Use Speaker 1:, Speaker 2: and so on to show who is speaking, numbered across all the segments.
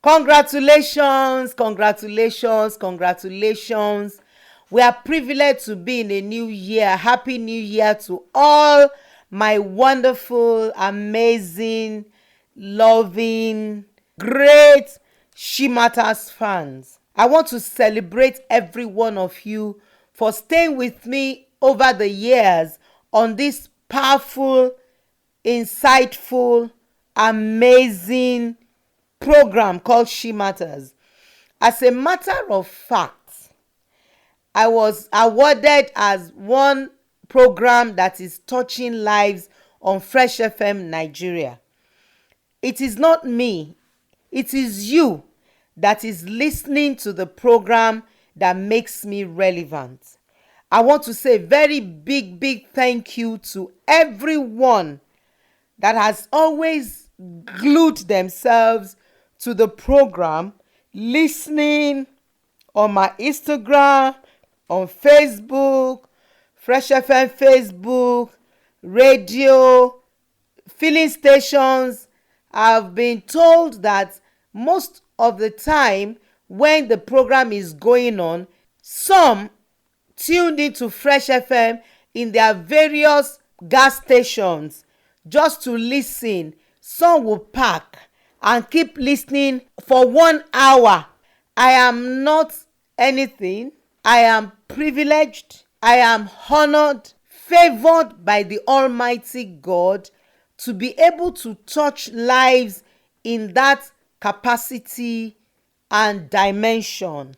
Speaker 1: Congratulations, congratulations, congratulations. We are privileged to be in a new year. Happy New Year to all my wonderful, amazing, loving, great Shematters fans. I want to celebrate every one of you for staying with me over the years on this powerful, insightful, amazing program called Shematters. As a matter of fact, I was awarded as one program that is touching lives on Fresh FM Nigeria. It is not me, it is you that is listening to the program that makes me relevant. I want to say a very big thank you to everyone that has always glued themselves to the program, listening on my Instagram, on Facebook, Fresh FM Facebook, radio, filling stations. I've been told that most of the time when the program is going on, some tuned into Fresh FM in their various gas stations just to listen. Some will park and keep listening for 1 hour. I am not anything. I am privileged. I am honored, favored by the Almighty God to be able to touch lives in that capacity and dimension.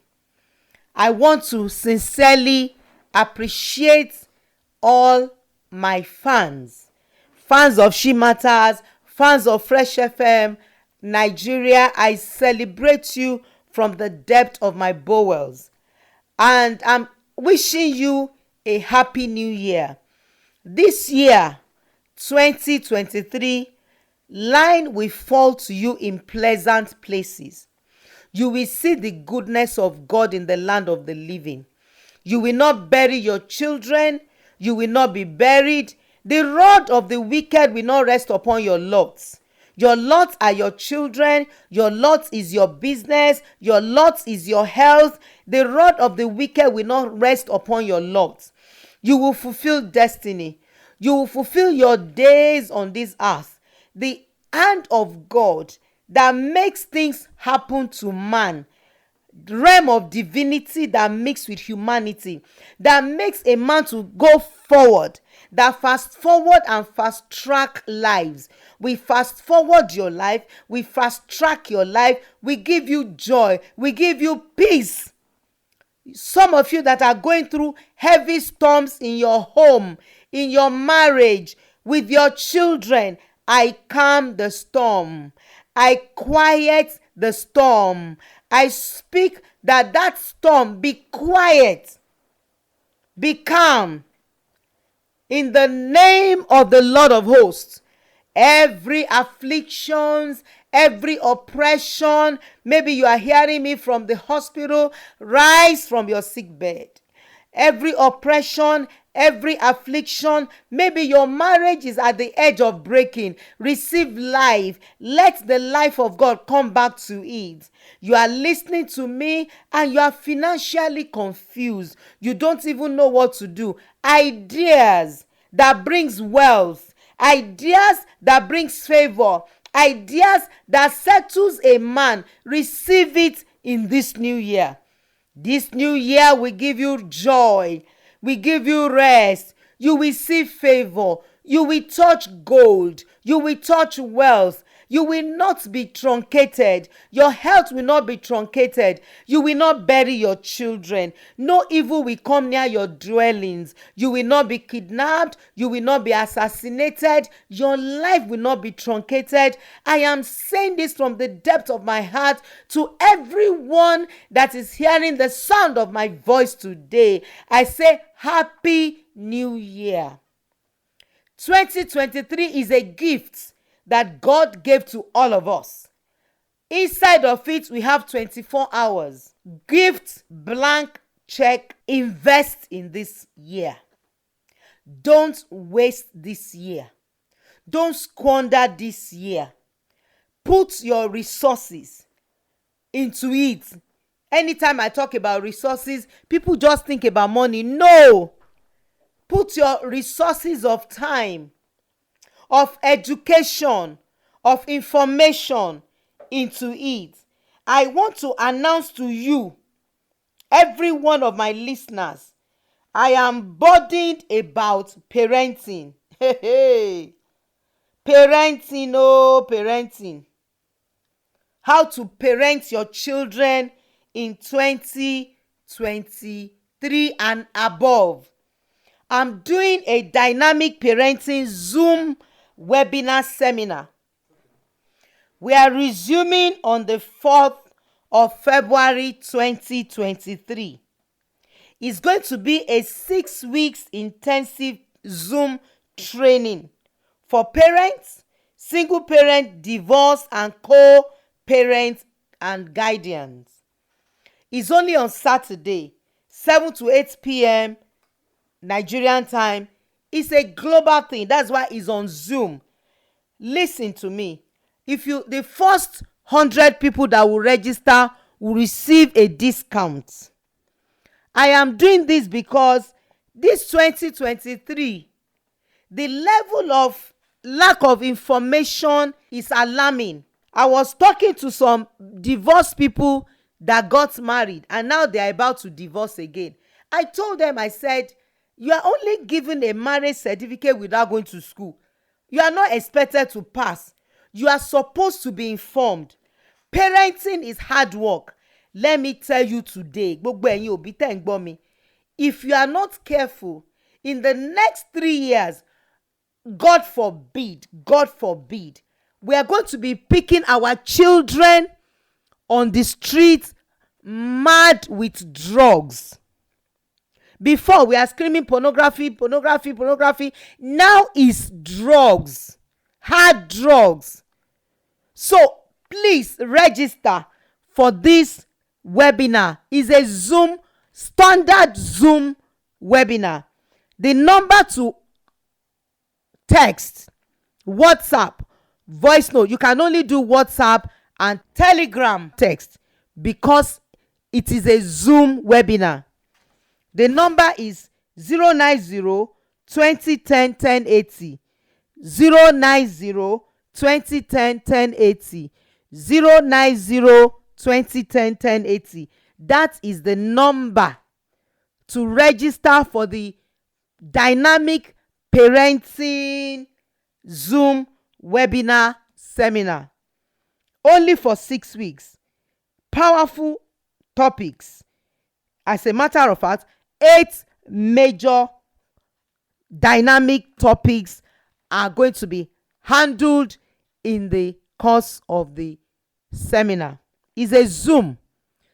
Speaker 1: I want to sincerely appreciate all my fans of Shematters, fans of Fresh FM Nigeria. I celebrate you from the depth of my bowels, and I'm wishing you a happy new year. This year, 2023, line will fall to you in pleasant places. You will see the goodness of God in the land of the living. You will not bury your children. You will not be buried. The rod of the wicked will not rest upon your lots. Your lots are your children. Your lot is your business. Your lot is your health. The rod of the wicked will not rest upon your lots. You will fulfill destiny. You will fulfill your days on this earth. The hand of God that makes things happen to man, realm of divinity that mix with humanity, that makes a man to go forward, that fast forward and fast track lives. We fast forward your life, we fast track your life, we give you joy, we give you peace. Some of you that are going through heavy storms in your home, in your marriage, with your children, I calm the storm. I quiet the storm. I speak that storm be quiet, be calm. In the name of the Lord of hosts, every afflictions, every oppression, maybe you are hearing me from the hospital, rise from your sick bed. Every oppression, every affliction, maybe your marriage is at the edge of breaking, receive life. Let the life of God come back to it. You are listening to me and you are financially confused. You don't even know what to do. Ideas that brings wealth, ideas that brings favor, ideas that settles a man, receive it in this new year. This new year will give you joy, we give you rest. You will see favor. You will touch gold. You will touch wealth. You will not be truncated. Your health will not be truncated. You will not bury your children. No evil will come near your dwellings. You will not be kidnapped. You will not be assassinated. Your life will not be truncated. I am saying this from the depth of my heart to everyone that is hearing the sound of my voice today. I say, Happy New Year. 2023 is a gift that God gave to all of us. Inside of it, we have 24 hours. Gift, blank check, invest in this year. Don't waste this year. Don't squander this year. Put your resources, into it. Anytime I talk about resources, people just think about money. No, put your resources of time, of education, of information into it. I want to announce to you, every one of my listeners, I am burdened about parenting. Parenting, oh, parenting. How to parent your children in 2023 and above. I'm doing a dynamic parenting Zoom webinar seminar. We are resuming on the 4th of February 2023. It's going to be a 6 weeks intensive Zoom training for parents, single parent, divorce and co-parents and guardians. It's only on Saturday, 7 to 8 p.m. Nigerian time. It's a global thing. That's why it's on Zoom. Listen to me. The first 100 people that will register will receive a discount. I am doing this because this 2023, the level of lack of information is alarming. I was talking to some divorced people that got married and now they are about to divorce again. I told them, I said, you are only given a marriage certificate without going to school. You are not expected to pass. You are supposed to be informed. Parenting is hard work. Let me tell you today, gbogbo ẹ̀yin òbí tẹ́ ń gbọ́ mi, if you are not careful, in the next 3 years, God forbid, we are going to be picking our children on the streets mad with drugs. Before, we are screaming pornography. Now is drugs, hard drugs. So please register for this webinar. It's a standard Zoom webinar. The number to text, WhatsApp, voice note, you can only do WhatsApp and Telegram text because it is a Zoom webinar. The number is 090 2010 1080, 090 2010 1080, 090 2010 1080. That is the number to register for the dynamic parenting Zoom webinar seminar. Only for 6 weeks. Powerful topics. As a matter of fact, 8 major dynamic topics are going to be handled in the course of the seminar. It's a Zoom,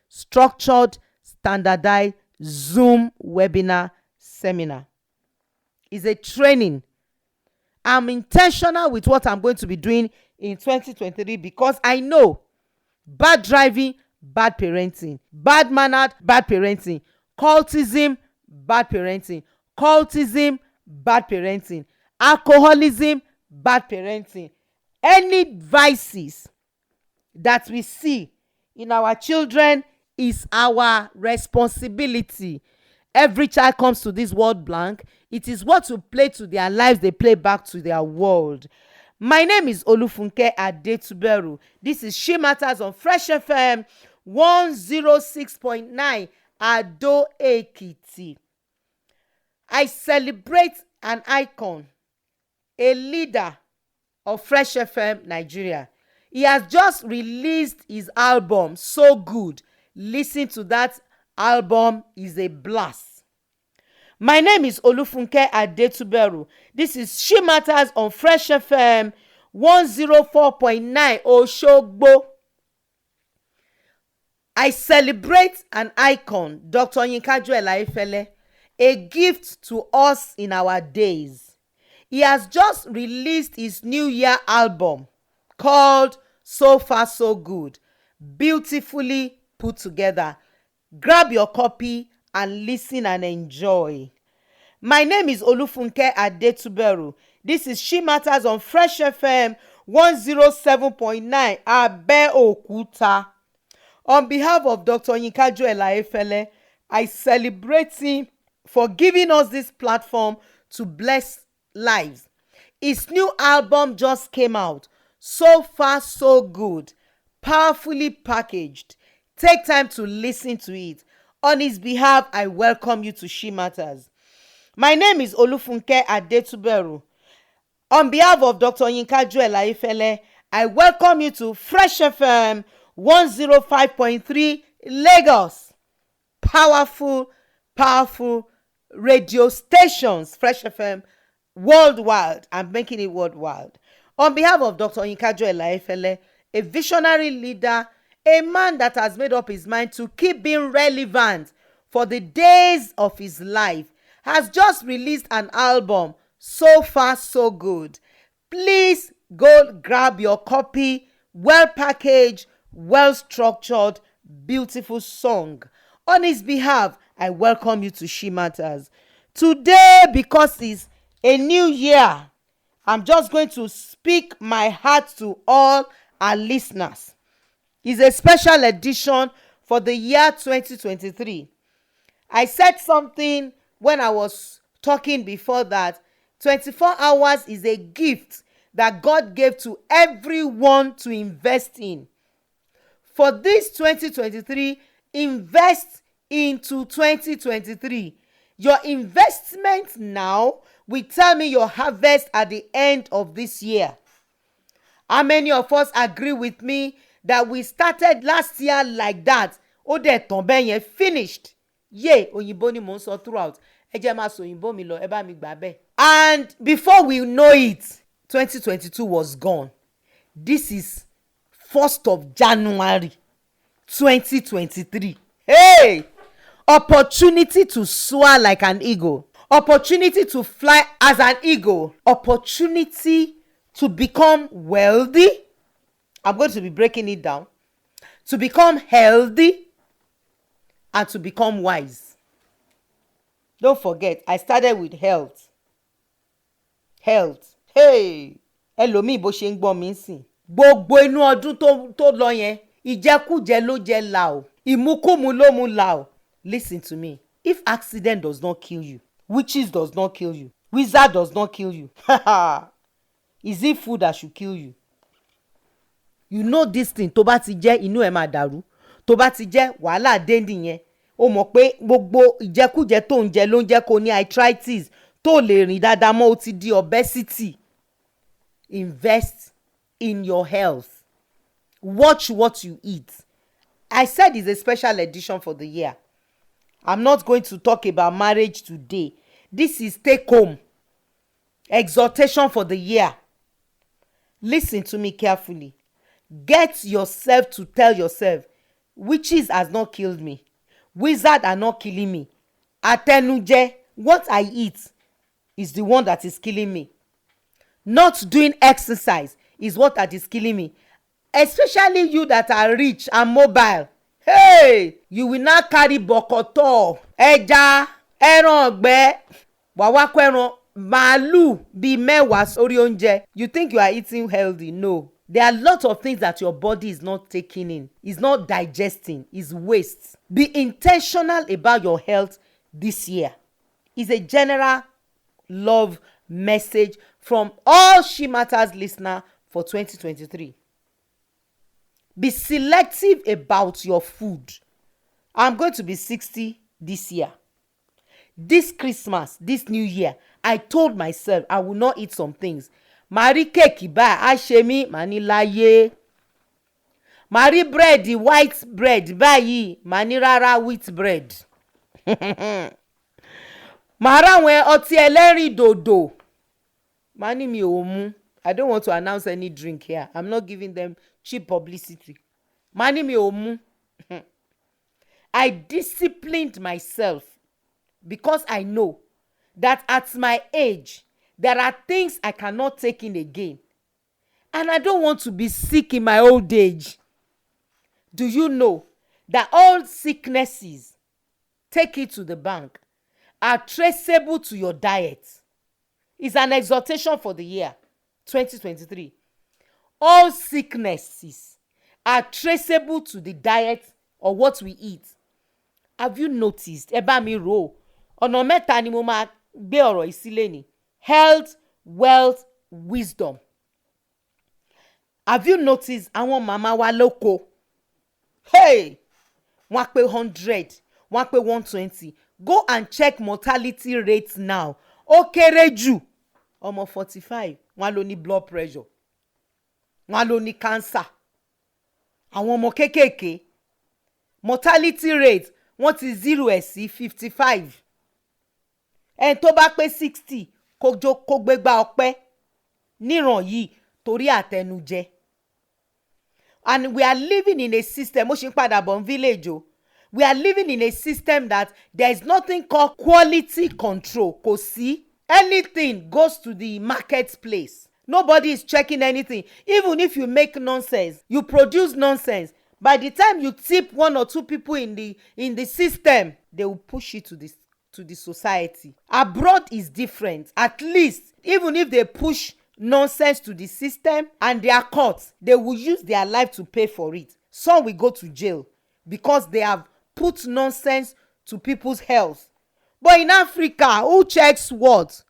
Speaker 1: structured, standardized Zoom webinar seminar. It's a training. I'm intentional with what I'm going to be doing in 2023 because I know bad driving, bad parenting, bad mannered, bad parenting, cultism, bad parenting, alcoholism, bad parenting. Any vices that we see in our children is our responsibility. Every child comes to this world blank. It is what you play to their lives, they play back to their world. My name is Olufunke Adetuberu. This is Shematters on Fresh FM 106.9 Ado Ekiti. I celebrate an icon, a leader of Fresh FM Nigeria. He has just released his album, So Good. Listen to that album, is a blast. My name is Olufunke Adetuberu. This is Shematters on Fresh FM 104.9 Oshogbo. I celebrate an icon, Dr. Yinka Efele, a gift to us in our days. He has just released his New Year album called So Far So Good, beautifully put together. Grab your copy and listen and enjoy. My name is Olufunke Adetuberu. This is Shematters on Fresh FM 107.9 Abeokuta. On behalf of Dr. Yinka Efele, I celebrate him for giving us this platform to bless lives. His new album just came out. So far, so good. Powerfully packaged. Take time to listen to it. On his behalf, I welcome you to Shematters. My name is Olufunke Adetuberu. On behalf of Dr. Yinka Efele, I welcome you to Fresh FM 105.3 Lagos. Powerful radio stations. Fresh FM worldwide. I'm making it worldwide. On behalf of Dr. Yinka Efele, a visionary leader, a man that has made up his mind to keep being relevant for the days of his life, has just released an album. So far, so good. Please go grab your copy. Well packaged, well structured, beautiful song. On his behalf, I welcome you to Shematters. Today, because it's a new year, I'm just going to speak my heart to all our listeners. It's a special edition for the year 2023. I said something when I was talking before that 24 hours is a gift that God gave to everyone to invest in. For this 2023, invest into 2023. Your investment now will tell me your harvest at the end of this year. How many of us agree with me that we started last year like that? Ó dẹ̀ tán bẹ́ẹ̀ yẹn, finished. Yay, òyìnbó ni mò ń sọ throughout. Ẹ jẹ́ máa sọ òyìnbó mi lọ, ẹ bá mi gbà bẹ́ẹ̀. And before we know it, 2022 was gone. This is 1st of January 2023. Hey! Opportunity to soar like an eagle. Opportunity to fly as an eagle. Opportunity to become wealthy. I'm going to be breaking it down. To become healthy and to become wise. Don't forget, I started with health. Health. Hey! Ẹlòmíì bó ṣe ń gbọ́ mi sìn. Gbogbo inú ọdún tó lọ yẹn, ìjẹkújẹ ló jẹ la o. Ìmúkúmu ló mu la o. Listen to me. If accident does not kill you, witches does not kill you, wizard does not kill you, is it food that should kill you? You know this thing, tó bá ti jẹ́ inú ẹ̀ máa dàrú. Tó bá ti jẹ́ wàhálà dé nìyẹn. Ó mọ̀ pé gbogbo ìjẹkújẹ tó ń jẹ ló ń jẹ́ kó ní arthritis, tó lè rìn dáadáa mọ́, ó ti di obesity. Invest in your health. Watch what you eat. I said it's a special edition for the year. I'm not going to talk about marriage today. This is take home. Exhortation for the year. Listen to me carefully. Get yourself to tell yourself, witches has not killed me. Wizard are not killing me. Atenuje, what I eat is the one that is killing me. Not doing exercise is what that is killing me. Especially you that are rich and mobile. Hey, you will not carry bokoto, ẹja, ẹran ọ̀gbẹ́, wàá kó ẹran màálù bíi mẹ́wàá sórí oúnjẹ. You think you are eating healthy? No. There are lots of things that your body is not taking in, is not digesting, is waste. Be intentional about your health this year. It's a general love message from all Shematters listeners for 2023. Be selective about your food. I'm going to be 60 this year. This Christmas, this new year, I told myself I will not eat some things. Mari cake ba a ṣe mí mani láyé. Mari bread, white bread báyìí mani rárá wheat bread. Mara àwọn ọtí ẹlẹ́rìndòdò. Mani mi ò mu. I don't want to announce any drink here. I'm not giving them cheap publicity. Mani mi ò mu. I disciplined myself because I know that at my age, there are things I cannot take in again. And I don't want to be sick in my old age. Do you know that all sicknesses, take it to the bank, are traceable to your diet? It's an exhortation for the year 2023. All sicknesses are traceable to the diet or what we eat. Have you noticed? Ẹ bá mi rò ó. Ọ̀nà mẹ́ta ni mo máa gbé ọ̀rọ̀ yìí sílẹ̀ ni. Health, wealth, wisdom. Have you noticed àwọn màmá wa lóko? Hey! Wọ́n pé 100, wọ́n pé 120. Go and check mortality rate now. Ó kéré jù. Ọmọ 45, wọ́n ló ní blood pressure. Wọ́n ló ní cancer. Àwọn ọmọ kéékèèké. Mortality rate wọ́n ti 0 ẹ̀ sí 55. Ẹni tó bá pé 60 kó gbégbá ọpẹ́ níran yìí torí àtẹnujẹ. And we are living in a system, mo ṣì ń padà bọ̀ village o. We are living in a system that there is nothing called quality control. Kò sí. Anything goes to the marketplace. Nobody is checking anything. Even if you make nonsense, you produce nonsense. By the time you tip 1 or 2 people in the system, they will push it to the society. Abroad is different. At least, even if they push nonsense to the system and they are caught, they will use their life to pay for it. Some will go to jail because they have put nonsense to people's health. But in Africa, who checks what?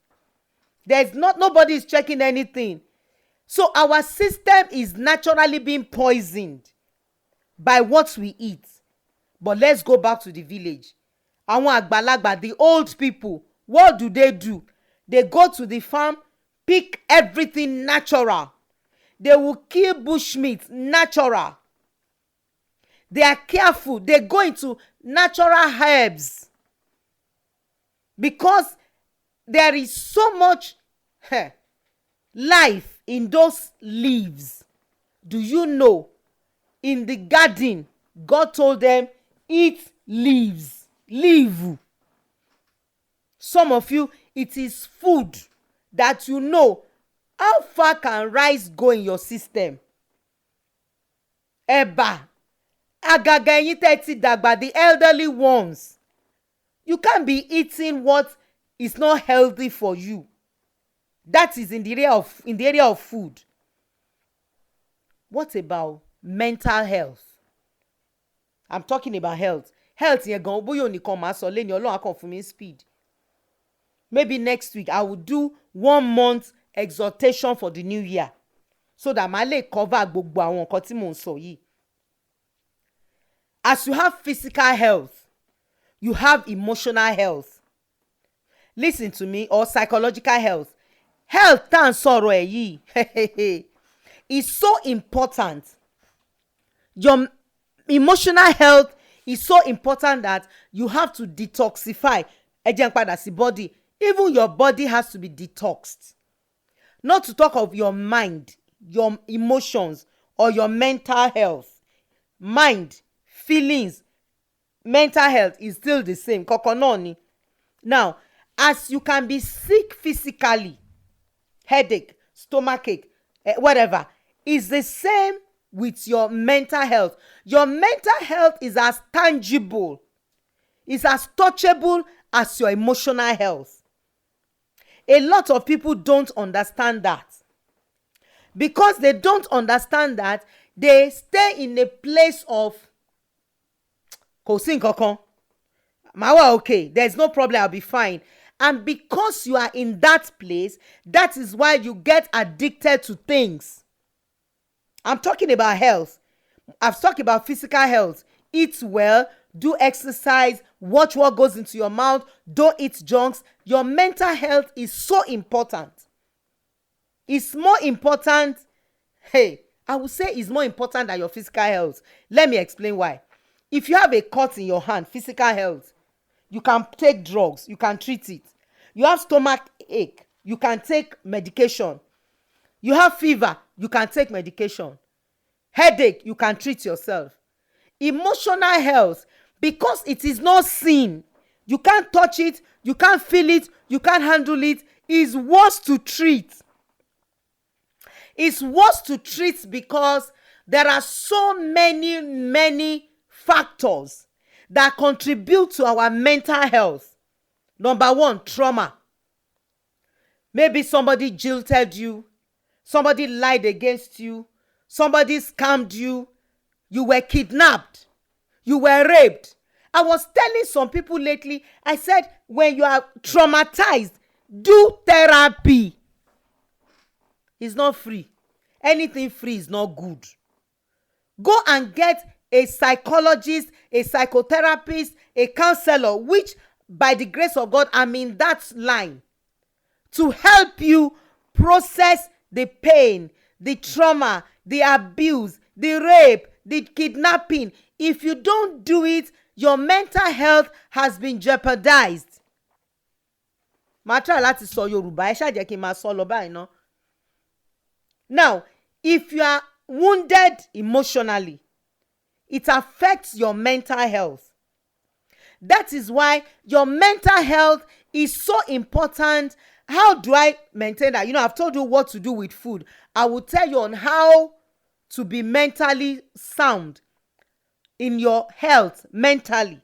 Speaker 1: Nobody is checking anything. So our system is naturally being poisoned by what we eat. But let's go back to the village. Àwọn àgbàlagbà, the old people, what do? They go to the farm, pick everything natural. They will kill bushmeat natural. They are careful. They go into natural herbs. Because there is so much life in those leaves. Do you know? In the garden, God told them, eat leaves. Leave. Some of you, it is food that you know. How far can rice go in your system? Ẹ̀bà. Àgàgà ẹ̀yin tẹ́ ti dàgbà, the elderly ones. You can't be eating what is not healthy for you. That is in the area of food. What about mental health? I'm talking about health. Health yẹn gan bóyá oníkan máa sọ lẹ́ni Ọlọ́run á kàn fún mi speed. Maybe next week I will do 1 month exhortation for the new year so that màá lè cover gbogbo àwọn nǹkan tí mò ń sọ yìí. As you have physical health, you have emotional health. Listen to me, or psychological health. Health tá à ń sọ̀rọ̀ ẹ̀ yìí is so important. Your emotional health is so important that you have to detoxify. Ẹ jẹ́ n padà sí body. Even your body has to be detoxed. Not to talk of your mind, your emotions, or your mental health. Mind, feelings, mental health is still the same. Kọ̀kan náà ni. Now, as you can be sick physically, headache, stomachache, whatever, is the same with your mental health. Your mental health is as tangible, is as touchable as your emotional health. A lot of people don't understand that. Because they don't understand that, they stay in a place of kò sí nǹkankan. Màá wà okay, there's no problem, I'll be fine. And because you are in that place, that is why you get addicted to things. I'm talking about health. I've talked about physical health. Eat well, do exercise, watch what goes into your mouth, don't eat junks. Your mental health is so important. It's more important. I would say it's more important than your physical health. Let me explain why. If you have a cut in your hand, physical health, you can take drugs, you can treat it. You have stomach ache, you can take medication. You have fever, you can take medication. Headache, you can treat yourself. Emotional health, because it is not seen, you can't touch it, you can't feel it, you can't handle it, is worse to treat. It's worse to treat because there are so many factors that contribute to our mental health. Number 1, trauma. Maybe somebody jilted you, somebody lied against you, somebody scammed you, you were kidnapped, You were raped. I was telling some people lately, I said, when you are traumatized, do therapy. It's not free. Anything free is not good. Go and get a psychologist, a psychotherapist, a counselor, which by the grace of God, I'm in that line, to help you process the pain, the trauma, the abuse, the rape, the kidnapping. If you don't do it, your mental health has been jeopardized. Màá try láti sọ Yorùbá, ẹ ṣáà jẹ́ kí n máa sọ lọ báyìí ná. Now, if you are wounded emotionally, it affects your mental health. That is why your mental health is so important. How do I maintain that? I've told you what to do with food. I will tell you on how to be mentally sound in your health mentally.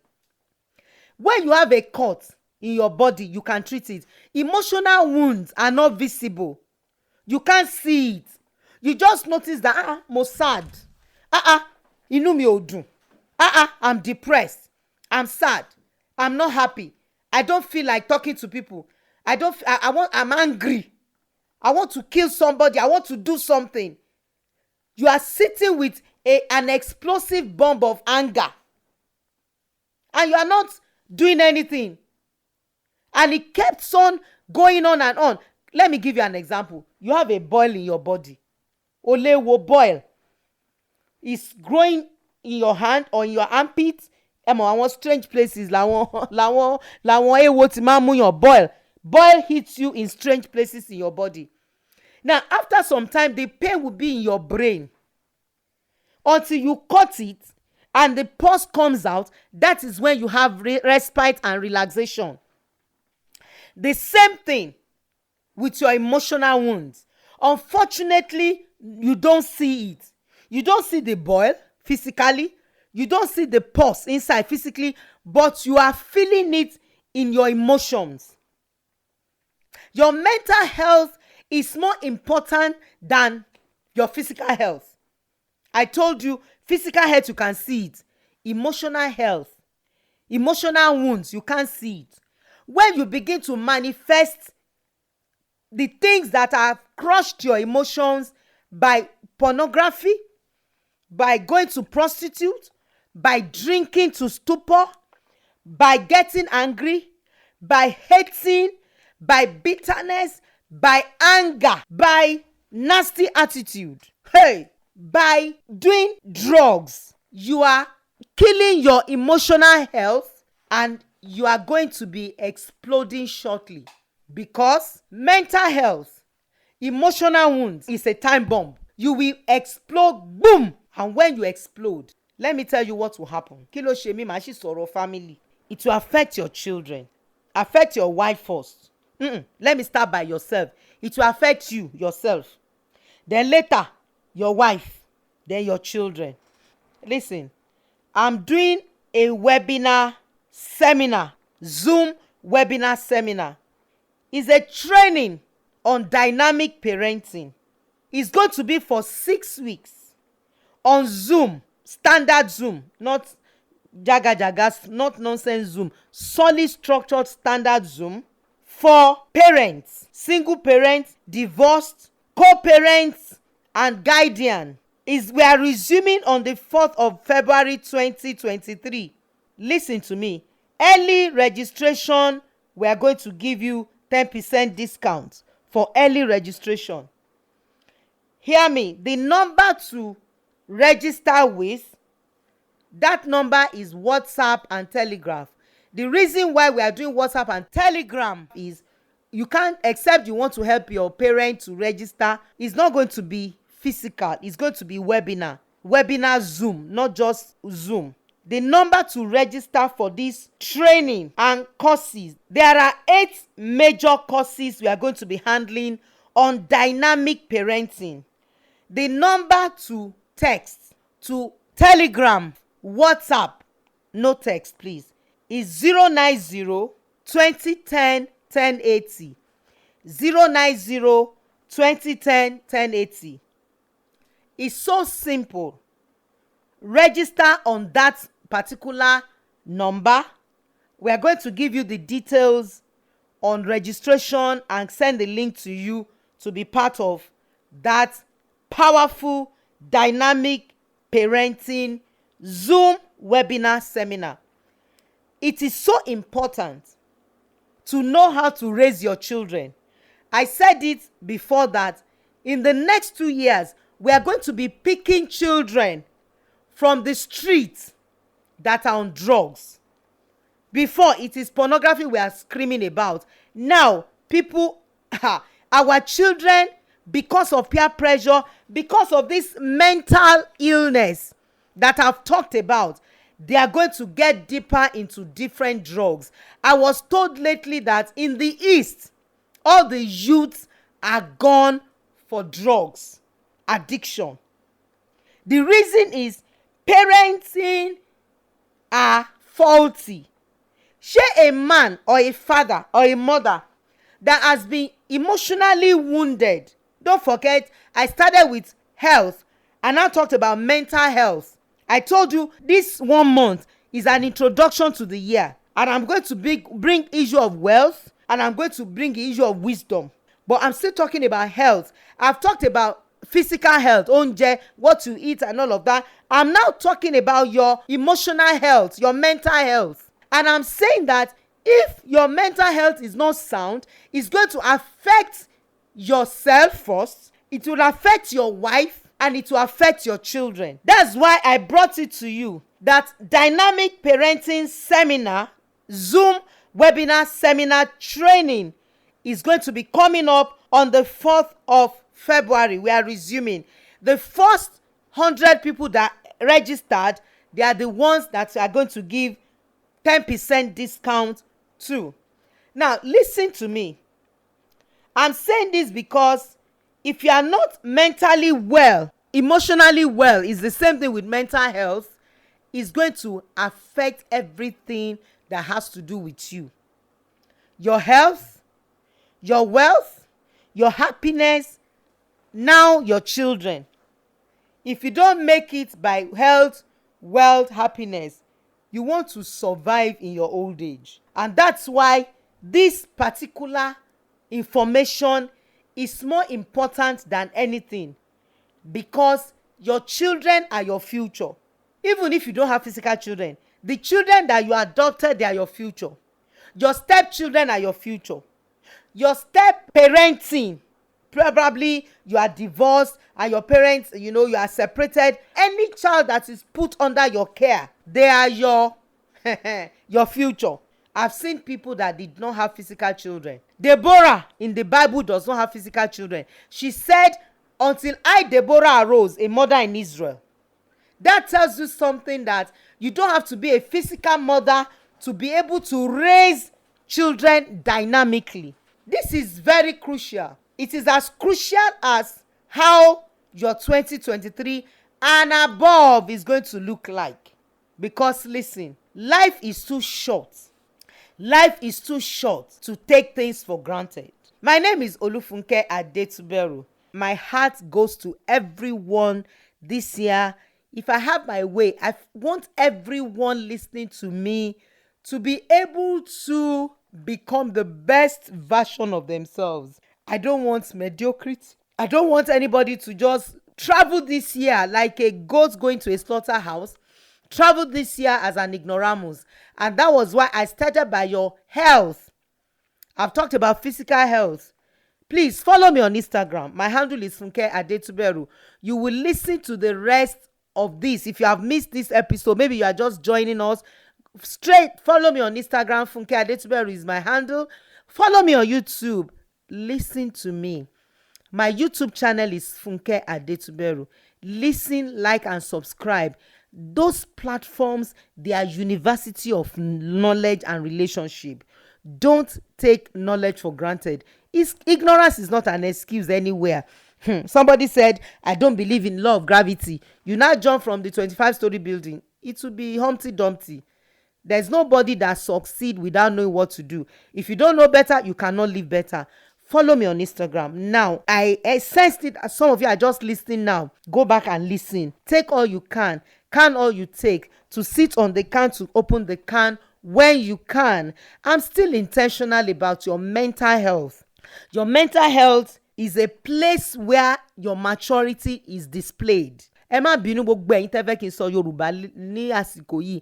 Speaker 1: When you have a cut in your body, you can treat it. Emotional wounds are not visible. You can't see it. You just notice that mo sad. Inú mi ò dùn. I'm depressed. I'm sad. I'm not happy. I don't feel like talking to people. I'm angry. I want to kill somebody. I want to do something. You are sitting with an explosive bomb of anger. And you are not doing anything. And it kept on going on and on. Let me give you an example. You have a boil in your body. Olewo boil. It's growing in your hand or in your armpit. Àwọn strange places làwọn ewo tí máa mú yàn boil. Boil hits you in strange places in your body. Now, after some time, the pain will be in your brain. Until you cut it and the pus comes out, that is when you have respite and relaxation. The same thing with your emotional wounds. Unfortunately, you don't see it. You don't see the boil physically. You don't see the pus inside physically, but you are feeling it in your emotions. Your mental health is more important than your physical health. I told you, physical health, you can see it. Emotional health, emotional wounds, you can't see it. When you begin to manifest the things that have crushed your emotions by pornography, by going to prostitute, by drinking to stupor, by getting angry, by hating, by bitterness, by anger, by nasty attitude, by doing drugs, you are killing your emotional health and you are going to be exploding shortly. Because mental health, emotional wounds is a time bomb. You will explode, boom. And when you explode, let me tell you what will happen. Kí ló ṣe mí, màá sì sọ̀rọ̀ family. It will affect your children, affect your wife first. Let me start by yourself. It will affect you, yourself. Then later, your wife. Then your children. Listen, I'm doing a webinar seminar, Zoom webinar seminar. It's a training on dynamic parenting. It's going to be for 6 weeks on Zoom, standard Zoom, not jaga, not nonsense Zoom, solid structured standard Zoom for parents, single parents, divorced, co-parents, and guardian. We are resuming on the 4th of February 2023. Listen to me. Early registration, we are going to give you 10% discount for early registration. Hear me. The number to register with, that number is WhatsApp and Telegram. The reason why we are doing WhatsApp and Telegram is you can't, except you want to help your parent to register. It's not going to be physical. It's going to be webinar Zoom, not just Zoom. The number to register for this training and courses, there are 8 major courses we are going to be handling on dynamic parenting. The number to text, to Telegram, WhatsApp, no text please, is 090 2010 1080. 090 2010 1080. It's so simple. Register on that particular number. We are going to give you the details on registration and send the link to you to be part of that powerful, dynamic parenting Zoom webinar seminar. It is so important to know how to raise your children. I said it before that in the next 2 years, we are going to be picking children from the streets that are on drugs. Before, it is pornography we are screaming about. Now, people, our children, because of peer pressure, because of this mental illness that I've talked about, they are going to get deeper into different drugs. I was told lately that in the East, all the youths are gone for drugs, addiction. The reason is parenting are faulty. Share a man or a father or a mother that has been emotionally wounded. Don't forget, I started with health and now talked about mental health. I told you this 1 month is an introduction to the year, and I'm going to bring issue of wealth, and I'm going to bring the issue of wisdom. But I'm still talking about health. I've talked about physical health, oúnjẹ, what you eat and all of that. I'm now talking about your emotional health, your mental health. And I'm saying that if your mental health is not sound, it's going to affect yourself first, it will affect your wife, and it will affect your children. That's why I brought it to you, that dynamic parenting seminar, Zoom webinar seminar training is going to be coming up on the 4th of February. We are resuming. The first 100 people that registered, they are the ones that are going to give 10% discount too. Now, listen to me. I'm saying this because if you are not mentally well, emotionally well, is the same thing with mental health, is going to affect everything that has to do with you. Your health, your wealth, your happiness, now your children. If you don't make it by health, wealth, happiness, you want to survive in your old age. And that's why this particular information is more important than anything, because your children are your future. Even if you don't have physical children, the children that you adopted, they are your future. Your stepchildren are your future. Your step parenting, probably you are divorced and your parents, you are separated. Any child that is put under your care, they are your your future. I've seen people that did not have physical children. Deborah in the Bible does not have physical children. She said, until I, Deborah, arose, a mother in Israel. That tells you something, that you don't have to be a physical mother to be able to raise children dynamically. This is very crucial. It is as crucial as how your 2023 and above is going to look like. Because listen, life is too short. Life is too short to take things for granted. My name is Olufunke Adetuberu. My heart goes to everyone this year. If I have my way, I want everyone listening to me to be able to become the best version of themselves. I don't want mediocrity. I don't want anybody to just travel this year like a goat going to a slaughterhouse. Travel this year as an ignoramus. And that was why I started by your health. I've talked about physical health. Please follow me on Instagram. My handle is Funke Adetuberu. You will listen to the rest of this. If you have missed this episode, maybe you are just joining us, straight follow me on Instagram. Funke Adetuberu is my handle. Follow me on YouTube. Listen to me. My YouTube channel is Funke Adetuberu. Listen, like, and subscribe. Those platforms, they are university of knowledge and relationship. Don't take knowledge for granted. Ignorance is not an excuse anywhere. Somebody said, I don't believe in law of gravity. You now jump from the 25-story building. It will be Humpty Dumpty. There's nobody that succeeds without knowing what to do. If you don't know better, you cannot live better. Follow me on Instagram. Now, I sensed it. Some of you are just listening now. Go back and listen. Take all you can. can all you take, to sit on the can, to open the can when you can. I'm still intentional about your mental health. Your mental health is a place where your maturity is displayed. Ẹ má bínú gbogbo ẹ̀yin tẹ́ fẹ́ kí n sọ Yorùbá ní àsìkò yìí.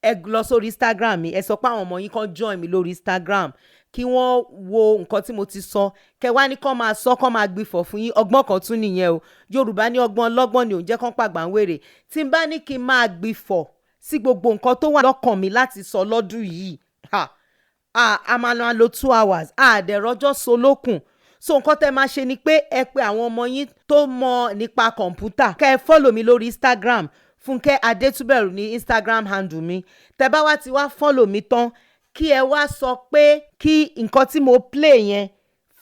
Speaker 1: Ẹ lọ sórí Instagram mi, ẹ sọ pé àwọn ọmọ yín kan join mi lórí Instagram kí wọ́n wo nǹkan tí mo ti sọ, kẹ wá ní kán máa sọ, kán máa gbìfọ̀ fún yín. Ọgbọ́n kan tún nìyẹn o. Yorùbá ní ọgbọ́n ọlọ́gbọ́n ni ò ń jẹ́ kán pàgbà ń wèrè. Tí n bá ní kí n máa gbìfọ̀ sí gbogbo nǹkan tó wà lọ́kàn mi láti sọ lọ́dún yìí, a máa lo 2 hours, àdẹ̀rọ́jọ́ solókùn. So nǹkan tẹ́ máa ṣe ni pé ẹ pe àwọn ọmọ yín tó mọ̀ nípa kọ̀ǹpútà, kẹ́ ẹ follow mi lórí Instagram, funkeadetuberu ní Instagram handle mi. Tẹ́ bá wá ti wá follow mi tán, kí ẹ wá sọ pé kí nǹkan tí mo play yẹn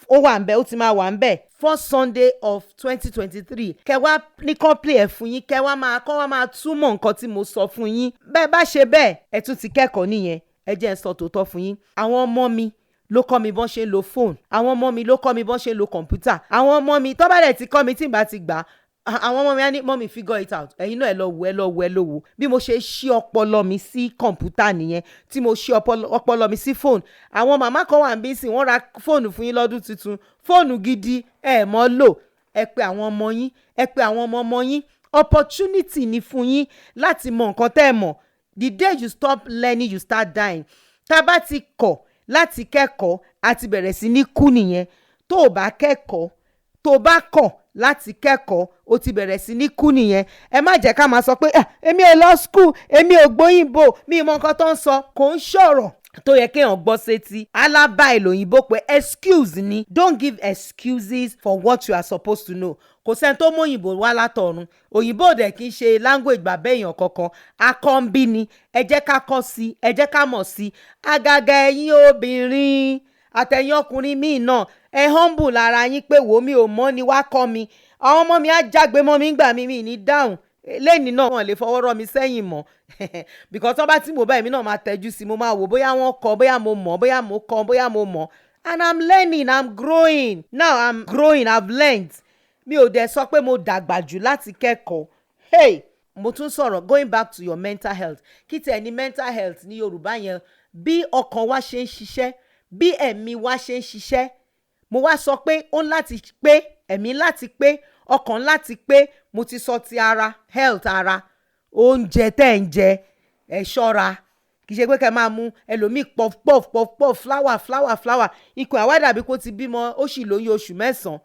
Speaker 1: ó wà ńbẹ̀, ó ti máa wà ńbẹ̀, first Sunday of 2023. Kẹ́ wá ní kán play ẹ̀ fún yín, kẹ́ wá máa túmọ̀ nǹkan tí mo sọ fún yín. Bẹ́ẹ̀ bá ṣe bẹ́ẹ̀, ẹ tún ti kẹ́kọ̀ọ́ nìyẹn. Ẹ jẹ́ n sọ tòótọ́ fún yín. Àwọn ọmọ mi ló kọ́ mi bọ́n ṣe ń lo fóònù. Àwọn ọmọ mi ló kọ́ mi bọ́n ṣe ń lo kọ̀ǹpútà. Àwọn ọmọ mi tó bá dẹ̀ ti kọ́ mi tí n bá ti gbà, àwọn ọmọ mi á ní mọ́mì figure it out. Ẹ̀yin náà ẹ lọ wò. Bí mo ṣe ṣí ọpọlọ mi sí kọ̀ǹpútà nìyẹn, tí mo ṣí ọpọlọ mi sí fóònù. Àwọn màmá kan wà níbí sí, wọ́n ra fóònù fún yín lọ́dún tuntun, fóònù gidi ẹ mọ́ lò. Ẹ pe àwọn ọmọ yín, ẹ pe àwọn ọmọ yín. Opportunity ni fún yín láti mọ nǹkan tẹ́ ẹ mọ̀. The day you stop learning, you start dying. Tá bá ti kọ̀ láti kẹ́kọ̀ọ́, a ti bẹ̀rẹ̀ sí ní kú nìyẹn. Tó o bá kẹ́kọ̀ọ́, tó o bá kọ̀ láti kẹ́kọ̀ọ́, o ti bẹ̀rẹ̀ sí ní kú nìyẹn. Ẹ má jẹ́ ká máa sọ pé èmi ò lọ school, èmi ò gbóyìnbó, mi mọ nǹkan tó ń sọ. Kò ń ṣọ̀rọ̀ tó yẹ kéèyàn gbọ́ sétí. Alábà ìlòyìnbó pé excuse ni. Don't give excuses for what you are supposed to know. Kò sẹ́ni tó mú òyìnbó wá látọ̀run. Òyìnbó dẹ̀ kì í ṣe language bàbá èèyàn kankan. Akọ́ńbí ni. Ẹ jẹ́ ká kọ́ sí, ẹ jẹ́ ká mọ̀ sí. Àgàgà ẹ̀yin obìnrin àtẹ̀yin ọkùnrin míì náà, ẹ humble lára yín pé wò mí ò mọ̀ ni wá kọ́ mi. Àwọn ọmọ mi á jágbe mọ́ mi ńgbà mi ní dáhùn. Lẹ́ni náà wọ́n lè fọwọ́ rọ́ mi sẹ́yìn mọ́. Because wọ́n bá tí mo bá èmi náà máa tẹ́jú sí, mo máa wò bóyá wọ́n kọ́, bóyá mo mọ̀, bóyá mo kọ́, bóyá mo mọ̀. And I'm learning, I'm growing. Now I'm growing, I've learned. Mi ò dẹ̀ sọ pé mo dàgbà jù láti kẹ́kọ̀ọ́. Hey, mo tún sọ̀rọ̀ going back to your mental health. Kí tẹ̀ ní mental health ní Yorùbá yẹn, bí ọkàn wa ṣe ń ṣiṣẹ́, bí ẹ̀mí wa ṣe ń ṣiṣẹ́. Mo wá sọ pé ó ń láti pé, ẹ̀mí láti pé, ọkàn láti pé. Mo ti sọ ti ara, health ara, oúnjẹ tẹ́ ń jẹ, ẹ ṣọ́ra. Kì í ṣe pé kẹ́ máa mú ẹlòmíì puff flower. Ikùn àwa dàbí kó ti bímọ, ó sì lóyún oṣù 9.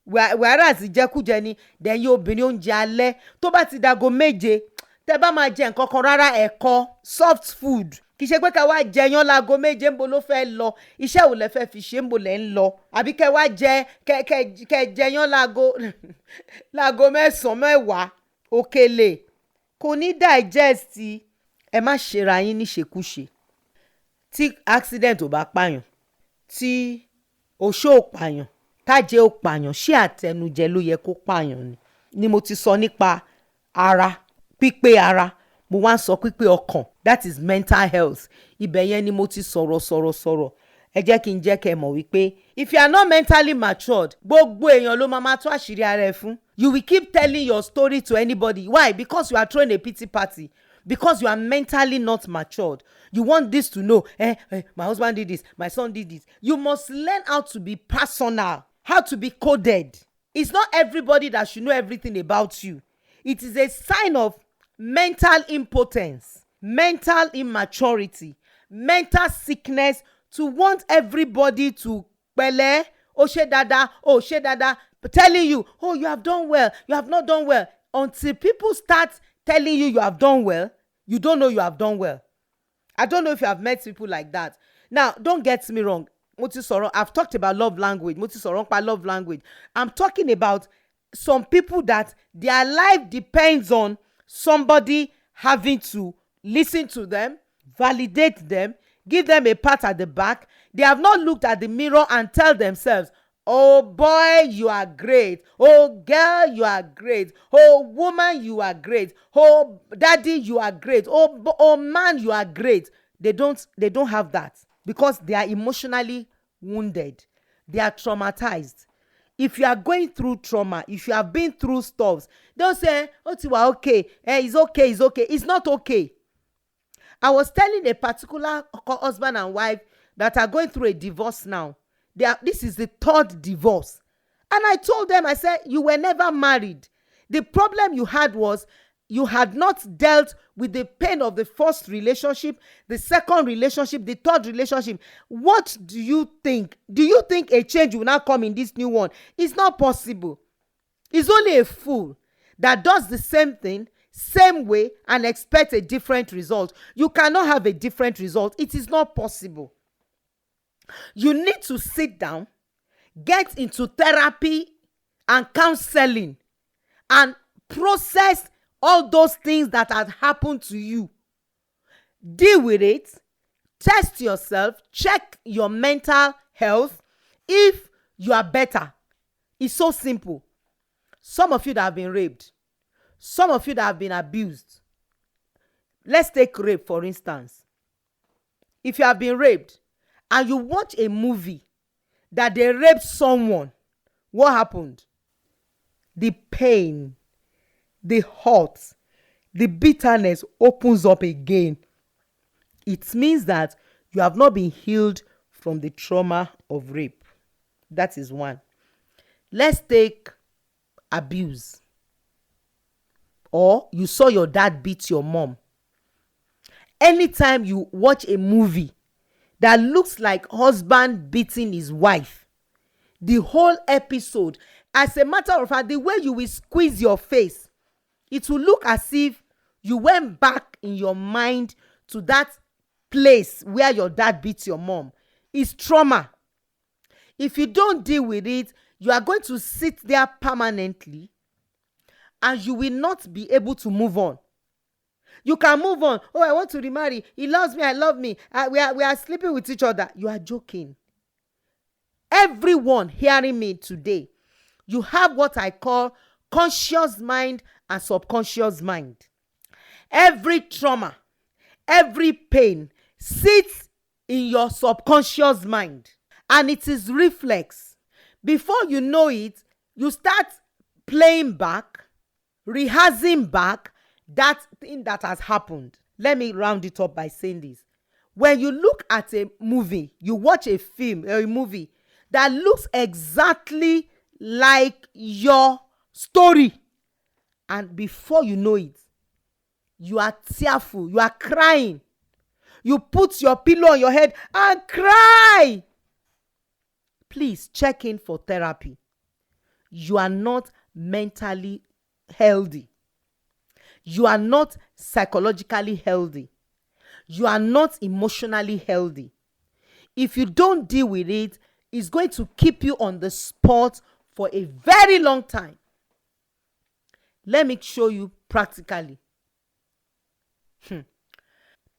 Speaker 1: Wàhálà sì jẹkújẹ ni. Dẹ̀yìn obìnrin oúnjẹ alẹ́ tó bá ti dago 7, tẹ́ bá máa jẹ nǹkan kan rárá, ẹ̀kọ soft food. Kì í ṣe pé ká wá jẹyán láago 7 ńbo ló fẹ́ lọ, iṣẹ́ ò lẹ fẹ́ fi ṣe ńbo lẹ ń lọ, àbí kẹ́ wá jẹ kẹ́ jẹyán láago 9 10 òkèlè kò ní digest. Ẹ má ṣera yín níṣekúṣe. Tí accident ò bá pààyàn, tí oṣó ò pààyàn, tájẹ́ ò pààyàn, ṣé àtẹnujẹ ló yẹ kó pààyàn ni mo ti sọ nípa ara, pípé ara. Mo wá ń sọ pípé ọkàn, that is mental health. Ibẹ̀ yẹn ni mo ti sọ̀rọ̀. Ẹ jẹ́ kí n jẹ́ kẹ́ mọ̀ wípé if you are not mentally matured, gbogbo èèyàn ló máa tó àṣírí ara ẹ fún. You will keep telling your story to anybody. Why? Because you are throwing a pity party. Because you are mentally not matured. You want this to know, my husband did this, my son did this. You must learn how to be personal, how to be coded. It's not everybody that should know everything about you. It is a sign of mental impotence, mental immaturity, mental sickness to want everybody to pẹ̀lẹ́, ó ṣe dáadáa, telling you, oh, you have done well, you have not done well. Until people start telling you have done well, you don't know you have done well. I don't know if you have met people like that. Now, don't get me wrong. I've talked about love language. Love language. I'm talking about some people that their life depends on somebody having to listen to them, validate them, give them a pat at the back. They have not looked at the mirror and tell themselves, oh boy, you are great. Oh girl, you are great. Oh woman, you are great. Oh daddy, you are great. Oh man, you are great. They don't have that because they are emotionally wounded. They are traumatized. If you are going through trauma, if you have been through stuffs, don't say, oh, you are okay. It's okay, it's okay. It's not okay. I was telling a particular husband and wife that are going through a divorce now. This is the third divorce. And I told them, I said, you were never married. The problem you had was you had not dealt with the pain of the first relationship, the second relationship, the third relationship. What do you think? Do you think a change will now come in this new one? It's not possible. It's only a fool that does the same thing, same way, and expect a different result. You cannot have a different result. It is not possible. You need to sit down, get into therapy and counseling, and process all those things that had happened to you. Deal with it. Test yourself. Check your mental health if you are better. It's so simple. Some of you that have been raped, some of you that have been abused. Let's take rape, for instance. If you have been raped and you watch a movie that they raped someone, what happened? The pain, the hurt, the bitterness opens up again. It means that you have not been healed from the trauma of rape. That is one. Let's take abuse. Or you saw your dad beat your mom. Anytime you watch a movie that looks like husband beating his wife, the whole episode, as a matter of fact, the way you will squeeze your face, it will look as if you went back in your mind to that place where your dad beat your mom. It's trauma. If you don't deal with it, you are going to sit there permanently and you will not be able to move on. You can move on. Oh, I want to remarry. He loves me. I love me. We are sleeping with each other. You are joking. Everyone hearing me today, you have what I call conscious mind and subconscious mind. Every trauma, every pain sits in your subconscious mind, and it is reflex. Before you know it, you start playing back, rehearsing back that thing that has happened. Let me round it up by saying this. When you look at a movie, you watch a film or a movie that looks exactly like your story, and before you know it, you are tearful, you are crying. You put your pillow on your head and cry. Please check in for therapy. You are not mentally healthy. You are not psychologically healthy. You are not emotionally healthy. If you don't deal with it, it's going to keep you on the spot for a very long time. Let me show you practically.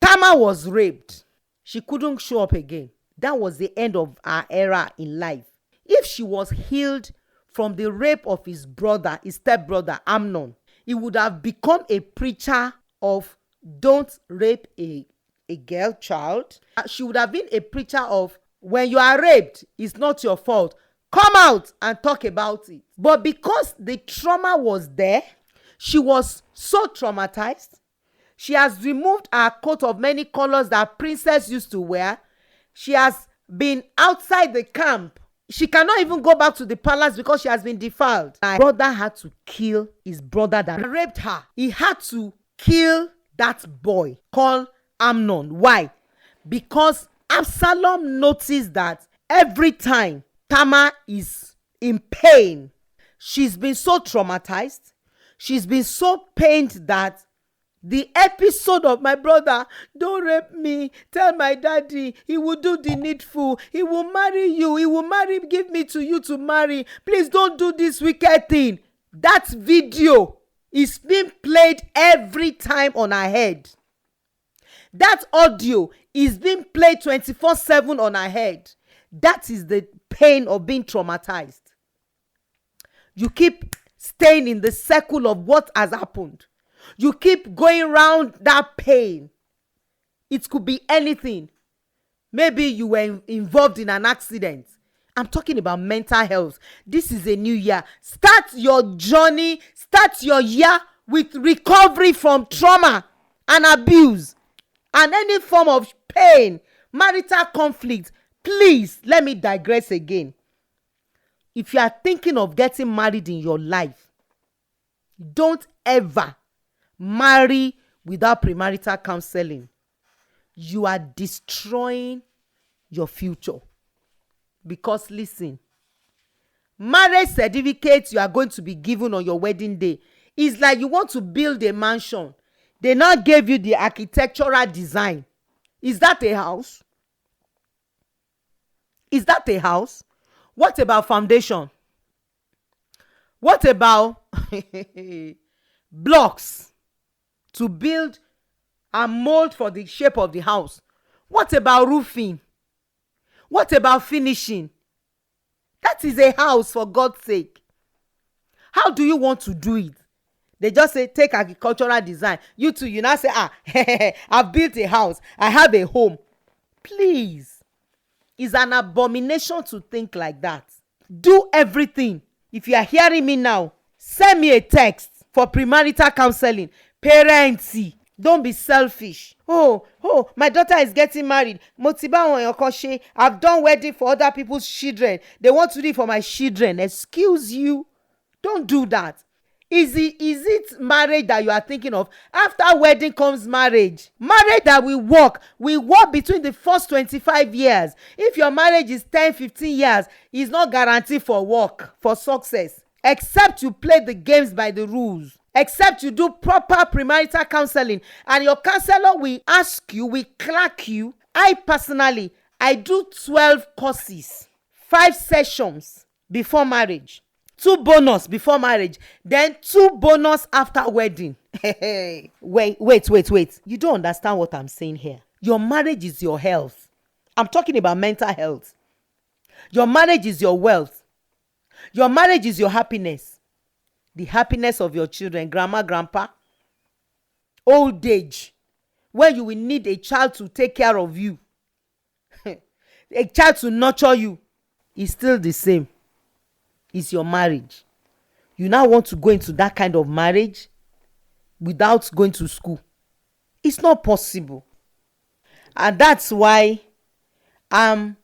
Speaker 1: Tama was raped. She couldn't show up again. That was the end of her era in life. If she was healed from the rape of his brother, his stepbrother, Amnon, he would have become a preacher of don't rape a girl child. She would have been a preacher of when you are raped, it's not your fault. Come out and talk about it. But because the trauma was there, she was so traumatized. She has removed her coat of many colors that princess used to wear. She has been outside the camp. She cannot even go back to the palace because she has been defiled. My brother had to kill his brother that raped her. He had to kill that boy called Amnon. Why? Because Absalom noticed that every time Tamar is in pain, she's been so traumatized, she's been so pained that the episode of my brother, don't rape me, tell my daddy, he will do the needful, he will marry you, he will marry, give me to you to marry, please don't do this wicked thing. That video is being played every time on her head. That audio is being played 24/7 on her head. That is the pain of being traumatized. You keep staying in the circle of what has happened. You keep going around that pain. It could be anything. Maybe you were involved in an accident I'm talking about mental health. This is a new year. Start your journey, start your year with recovery from trauma and abuse and any form of pain, marital conflict. Please, let me digress again. If you are thinking of getting married in your life, don't ever marry without premarital counseling. You are destroying your future. Because listen, marriage certificate you are going to be given on your wedding day is like you want to build a mansion. They now gave you the architectural design. Is that a house? Is that a house? What about foundation? What about blocks to build and mold for the shape of the house? What about roofing? What about finishing? That is a house, for God's sake. How do you want to do it? They just say take agricultural design. You too, you now say, I've built a house, I have a home. Please, it's an abomination to think like that. Do everything. If you are hearing me now, send me a text for premarital counseling. Parents, don't be selfish. Oh, my daughter is getting married. I've done wedding for other people's children. They want to do it for my children. Excuse you. Don't do that. Is it marriage that you are thinking of? After wedding comes marriage. Marriage that will work between the first 25 years. If your marriage is 10-15 years, it's not guaranteed for work, for success. Except you play the games by the rules. Except you do proper premarital counseling, and your counselor will ask you, will crack you. I personally do 12 courses, 5 sessions before marriage, 2 bonus before marriage, then 2 bonus after wedding. Wait. You don't understand what I'm saying here. Your marriage is your health. I'm talking about mental health. Your marriage is your wealth. Your marriage is your happiness. The happiness of your children, grandma, grandpa, old age, when you will need a child to take care of you, a child to nurture you, is still the same. It's your marriage. You now want to go into that kind of marriage without going to school. It's not possible. And that's why I'm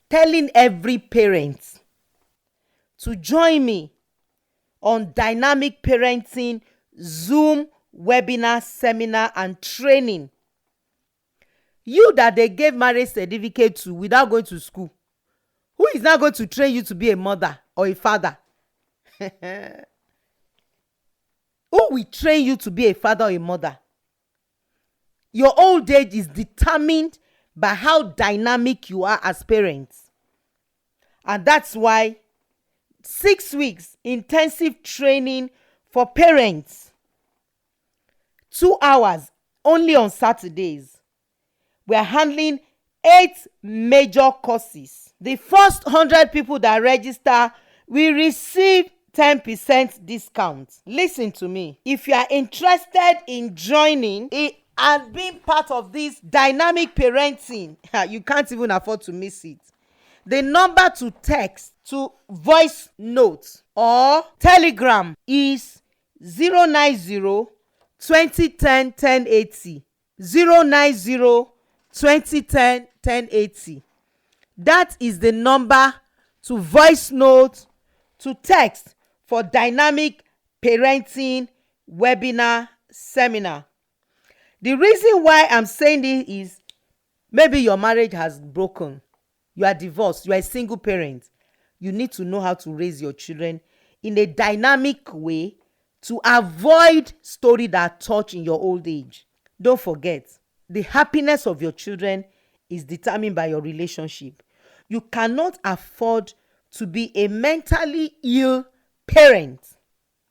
Speaker 1: telling every parent to join me on dynamic parenting, Zoom, webinar, seminar, and training. You that they gave marriage certificate to without going to school, who is now going to train you to be a mother or a father? Who will train you to be a father or a mother? Your old age is determined by how dynamic you are as parents. And that's why 6 weeks intensive training for parents, 2 hours only on Saturdays. We are handling 8 major courses. The first 100 people that register will receive 10% discount. Listen to me. If you are interested in joining it and being part of this dynamic parenting, you can't even afford to miss it. The number to text to voice note or telegram is 090 2010 1080. 090 2010 1080. That is the number to voice note, to text for dynamic parenting webinar seminar. The reason why I'm saying this is maybe your marriage has broken. You are divorced. You are a single parent. You need to know how to raise your children in a dynamic way to avoid stories that touch in your old age. Don't forget, the happiness of your children is determined by your relationship. You cannot afford to be a mentally ill parent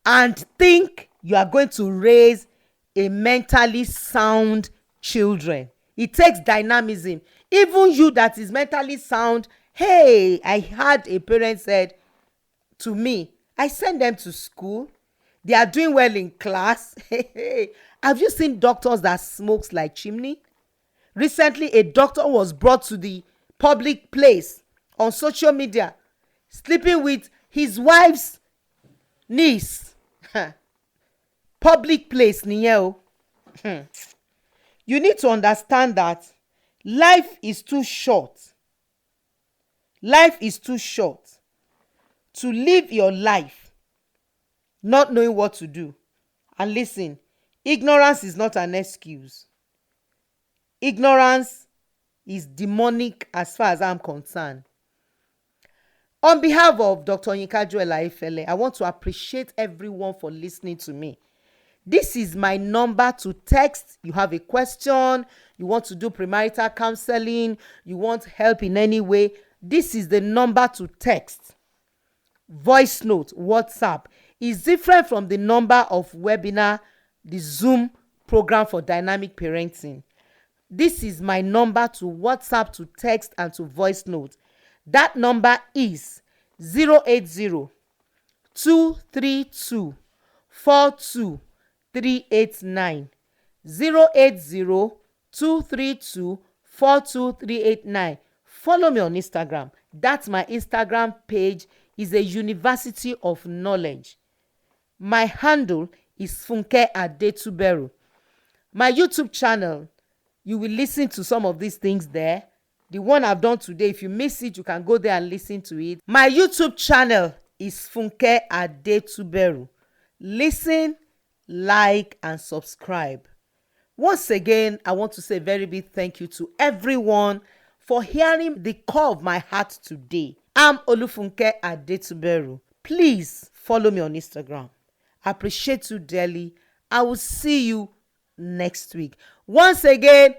Speaker 1: and think you are going to raise a mentally sound children. It takes dynamism. Even you that is mentally sound, hey, I had a parent said to me, I send them to school. They are doing well in class. Have you seen doctors that smokes like chimney? Recently, a doctor was brought to the public place on social media sleeping with his wife's niece. Public place nìyẹn o. You need to understand that life is too short. Life is too short to live your life not knowing what to do. And listen, ignorance is not an excuse. Ignorance is demonic as far as I'm concerned. On behalf of Dr. Yinka Joel, I want to appreciate everyone for listening to me. This is my number to text. You have a question, you want to do premarital counseling, you want help in any way. This is the number to text. Voice note, WhatsApp is different from the number of webinar, the Zoom program for dynamic parenting. This is my number to WhatsApp, to text, and to voice note. That number is 080 232 42389. 080 232 42389. Follow me on Instagram. That's my Instagram page, is a university of knowledge. My handle is funkeadetuberu. My YouTube channel, you will listen to some of these things there. The one I've done today, if you miss it, you can go there and listen to it. My YouTube channel is funkeadetuberu. Listen, like, and subscribe. Once again, I want to say a very big thank you to everyone for hearing the call of my heart today. I'm Olufunke Adetuberu. Please follow me on Instagram. I appreciate you dearly. I will see you next week. Once again,